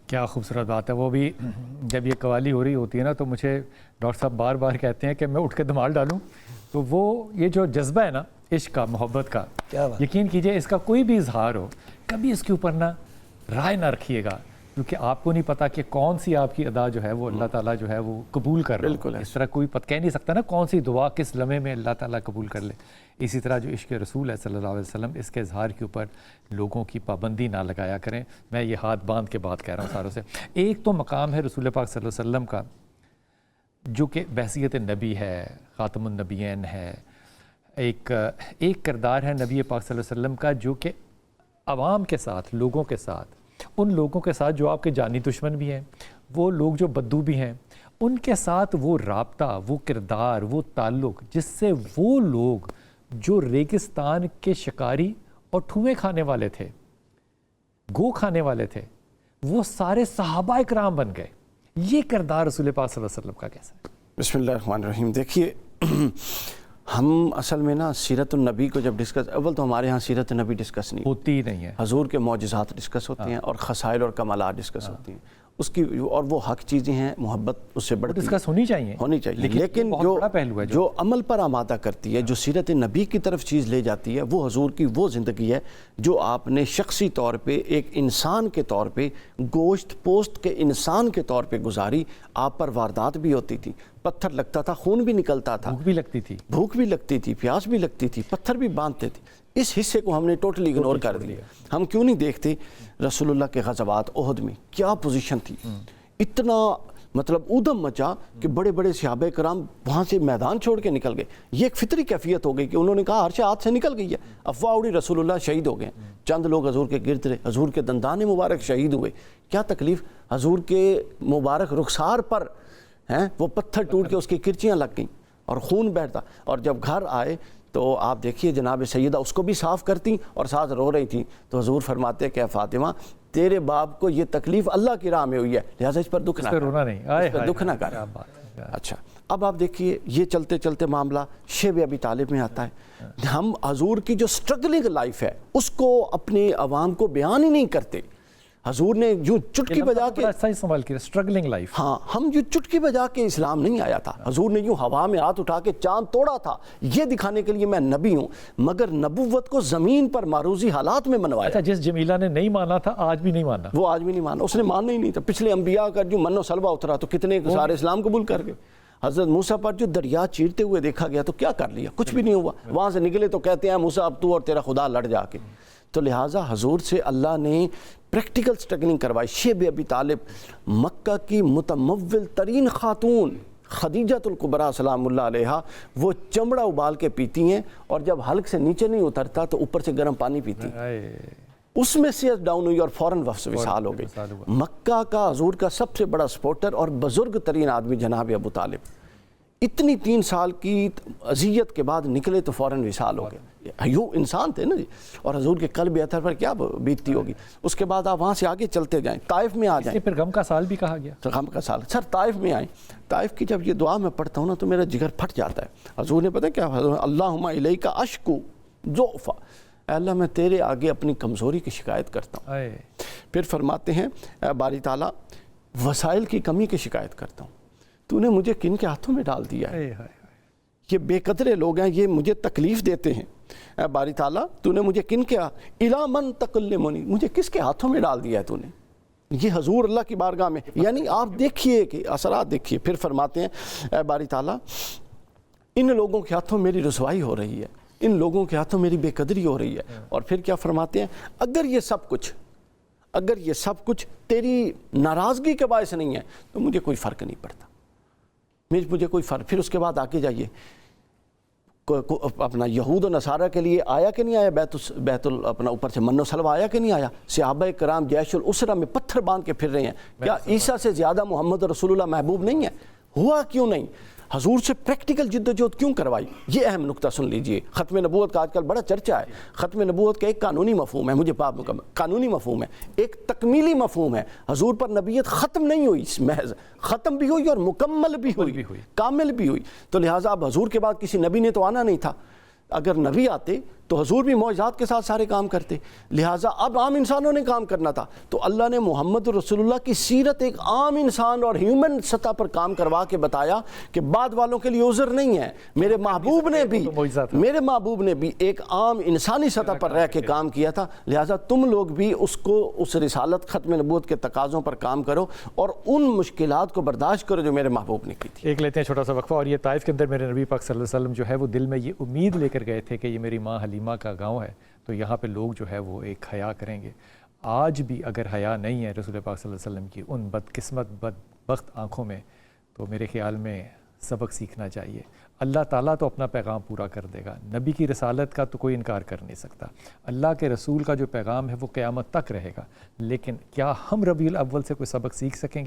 کیا خوبصورت بات ہے. وہ بھی جب یہ قوالی ہو رہی ہوتی ہے نا تو مجھے ڈاکٹر صاحب بار بار کہتے ہیں کہ میں اٹھ کے دمال ڈالوں. تو وہ یہ جو جذبہ ہے نا عشق کا, محبت کا, یقین کیجئے اس کا کوئی بھی اظہار ہو کبھی اس کے اوپر نا رائے نہ رکھیے گا, کیونکہ آپ کو نہیں پتا کہ کون سی آپ کی ادا جو ہے وہ اللہ تعالیٰ جو ہے وہ قبول کر رہا ہے. اس طرح کوئی کہہ نہیں سکتا نا کون سی دعا کس لمحے میں اللہ تعالیٰ قبول کر لے. اسی طرح جو عشق رسول ہے صلی اللہ علیہ وسلم, اس کے اظہار کے اوپر لوگوں کی پابندی نہ لگایا کریں. میں یہ ہاتھ باندھ کے بات کہہ رہا ہوں ساروں سے. ایک تو مقام ہے رسول پاک صلی اللہ علیہ وسلم کا جو کہ بحیثیت نبی ہے, خاتم النبیین ہے. ایک کردار ہے نبی پاک صلی اللہ علیہ وسلم کا جو کہ عوام کے ساتھ, لوگوں کے ساتھ, ان لوگوں کے ساتھ جو آپ کے جانی دشمن بھی ہیں, وہ لوگ جو بدو بھی ہیں, ان کے ساتھ وہ رابطہ, وہ کردار, وہ تعلق جس سے وہ لوگ جو ریگستان کے شکاری اور ٹھوئیں کھانے والے تھے, گو کھانے والے تھے, وہ سارے صحابہ اکرام بن گئے. یہ کردار رسول پاک صلی اللہ علیہ وسلم کا کیسا ہے؟ بسم اللہ الرحمن الرحیم. دیکھیے ہم اصل میں نا سیرت النبی کو جب ڈسکس, اول تو ہمارے ہاں سیرت النبی ڈسکس نہیں ہوتی نہیں ہے. حضور کے معجزات ڈسکس ہوتی ہیں اور خصائل اور کمالات ڈسکس ہوتی ہیں. اس کی اور وہ حق چیزیں ہیں, محبت اس سے بڑھتی ہے, ڈسکس ہونی چاہیے, لیکن جو عمل پر آمادہ کرتی ہے, جو سیرت نبی کی طرف چیز لے جاتی ہے, وہ حضور کی وہ زندگی ہے جو آپ نے شخصی طور پہ ایک انسان کے طور پہ, گوشت پوست کے انسان کے طور پہ گزاری. آپ پر واردات بھی ہوتی تھی, پتھر لگتا تھا, خون بھی نکلتا تھا, بھوک بھی لگتی تھی, پیاس بھی لگتی تھی, پتھر بھی باندھتے تھے. اس حصے کو ہم نے ٹوٹلی اگنور کر دیا. ہم کیوں نہیں دیکھتے رسول اللہ کے غزوات احد میں کیا پوزیشن تھی, اتنا مطلب اودم مچا کہ بڑے بڑے صحابہ کرام وہاں سے میدان چھوڑ کے نکل گئے. یہ ایک فطری کیفیت ہو گئی کہ انہوں نے کہا عرش ہاتھ سے نکل گئی ہے, افواہ اڑی, رسول اللہ شہید ہو گئے. چند لوگ حضور کے گرد رہے, حضور کے دندان مبارک شہید ہوئے. کیا تکلیف, حضور کے مبارک رخسار پر ہیں وہ پتھر ٹوٹ کے اس کی کرچیاں لگ گئیں اور خون بہتا. اور جب گھر آئے تو آپ دیکھیے جناب سیدہ اس کو بھی صاف کرتی اور ساتھ رو رہی تھی. تو حضور فرماتے کہ فاطمہ تیرے باپ کو یہ تکلیف اللہ کی راہ میں ہوئی ہے, لہٰذا اس پر دکھ نہ کر. اچھا, اب آپ دیکھیے یہ چلتے چلتے معاملہ شیب ابی طالب میں آتا ہے. ہم حضور کی جو سٹرگلنگ لائف ہے اس کو اپنے عوام کو بیان ہی نہیں کرتے. حضور نے جو چٹکی بجا کے صحیح سوال کیا, سٹرگلنگ لائف. ہاں, ہم جو چٹکی بجا کے اسلام نہیں آیا تھا. حضور نے یوں ہوا میں ہاتھ اٹھا کے چاند توڑا تھا یہ دکھانے کے لیے میں نبی ہوں, مگر نبوت کو زمین پر معروضی حالات میں منوایا. اچھا, جس جمیلہ نے نہیں مانا تھا آج بھی نہیں مانا, وہ آج بھی نہیں مانا, اس نے ماننا ہی نہیں تھا. پچھلے انبیاء کا جو من و سلوہ اترا تو کتنے سارے اسلام قبول کر گئے. حضرت موسیٰ پر جو دریا چیرتے ہوئے دیکھا گیا تو کیا کر لیا, کچھ بھی نہیں ہوا. وہاں سے نکلے تو کہتے ہیں موسیٰ اب تو اور تیرا خدا لڑ جا کے. تو لہٰذا حضور سے اللہ نے پریکٹیکل سٹرگلنگ کروائی. شیب ابی طالب مکہ کی متمول ترین خاتون خدیجۃ الکبریٰ سلام اللہ علیہا, وہ چمڑا ابال کے پیتی ہیں اور جب حلق سے نیچے نہیں اترتا تو اوپر سے گرم پانی پیتی. اس میں سے ڈاؤن ہوئی اور فوراً وصال ہو گئی. مکہ کا حضور کا سب سے بڑا سپورٹر اور بزرگ ترین آدمی جناب ابو طالب, اتنی 3 سال کی اذیت کے بعد نکلے تو فوراً وصال ہو گئے. یوں انسان تھے نا جی, اور حضور کے قلب اطہر پر کیا بیتتی ہوگی. اس کے بعد آپ وہاں سے آگے چلتے جائیں, طائف میں آ جائیں. پھر غم کا سال بھی کہا گیا. غم کا سال سر, طائف میں آئیں. طائف کی جب یہ دعا میں پڑھتا ہوں نا تو میرا جگر پھٹ جاتا ہے. حضور نے پتہ کیا, اللہم الیک اشکو ضعف, اے اللہ میں تیرے آگے اپنی کمزوری کی شکایت کرتا ہوں. پھر فرماتے ہیں اے باری تعالیٰ وسائل کی کمی کی شکایت کرتا ہوں, تو نے مجھے کن کے ہاتھوں میں ڈال دیا ہے. یہ بے قدرے لوگ ہیں, یہ مجھے تکلیف دیتے ہیں. اے باری تعالیٰ تو نے مجھے کن کے الا من تکلمنی, مجھے کس کے ہاتھوں میں ڈال دیا ہے تو نے. یہ حضور اللہ کی بارگاہ میں, یعنی آپ دیکھیے کہ اثرات دیکھیے. پھر فرماتے ہیں اے باری تعالیٰ ان لوگوں کے ہاتھوں میری رسوائی ہو رہی ہے, ان لوگوں کے ہاتھوں میری بے قدری ہو رہی ہے. اور پھر کیا فرماتے ہیں, اگر یہ سب کچھ تیری ناراضگی کے باعث نہیں ہے تو مجھے کوئی فرق نہیں پڑتا, مجھے کوئی فرق. پھر اس کے بعد آگے جائیے, اپنا یہود و نصارہ کے لیے آیا کہ نہیں آیا اپنا اوپر سے من و سلوہ آیا کہ نہیں آیا. صحابہ کرام جیش الاسرہ میں پتھر باندھ کے پھر رہے ہیں. کیا عیسیٰ سے زیادہ محمد رسول اللہ محبوب نہیں ہے؟ ہوا کیوں نہیں؟ حضور سے پریکٹیکل جد و جہد کیوں کروائی؟ یہ اہم نقطہ سن لیجئے. ختم نبوت کا آج کل بڑا چرچہ ہے. ختم نبوت کا ایک قانونی مفہوم ہے, مجھے قانونی مفہوم ہے, ایک تکمیلی مفہوم ہے. حضور پر نبیت ختم نہیں ہوئی, محض ختم بھی ہوئی اور مکمل بھی ہوئی, کامل بھی ہوئی. تو لہٰذا اب حضور کے بعد کسی نبی نے تو آنا نہیں تھا. اگر نبی آتے تو حضور بھی معجزات کے ساتھ سارے کام کرتے، لہٰذا اب عام انسانوں نے کام کرنا تھا، تو اللہ نے محمد رسول اللہ کی سیرت ایک عام انسان اور ہیومن سطح پر کام کروا کے بتایا کہ بعد والوں کے لیے عذر نہیں ہے۔ میرے محبوب نے بھی ایک عام انسانی سطح پر رہ کے کام کیا تھا، لہٰذا تم لوگ بھی اس رسالت ختم نبوت کے تقاضوں پر کام کرو اور ان مشکلات کو برداشت کرو جو میرے محبوب نے کی تھی۔ ایک لیتے ہیں چھوٹا سا وقفہ، اور یہ طائف کے اندر میرے نبی پاک صلی اللہ علیہ وسلم جو ہے وہ دل میں یہ امید لے کر گئے تھے کہ یہ میری ماں حلیمہ کا گاؤں ہے، تو یہاں پہ لوگ جو ہے وہ ایک حیا کریں گے۔ آج بھی اگر حیا نہیں ہے رسول پاک صلی اللہ علیہ وسلم کی ان بدقسمت بدبخت آنکھوں میں، تو میرے خیال میں سبق سیکھنا چاہیے۔ اللہ تعالیٰ تو اپنا پیغام پورا کر دے گا، نبی کی رسالت کا تو کوئی انکار کر نہیں سکتا، اللہ کے رسول کا جو پیغام ہے وہ قیامت تک رہے گا، لیکن کیا ہم ربیع الاول سے کوئی سبق سیکھ سکیں گے؟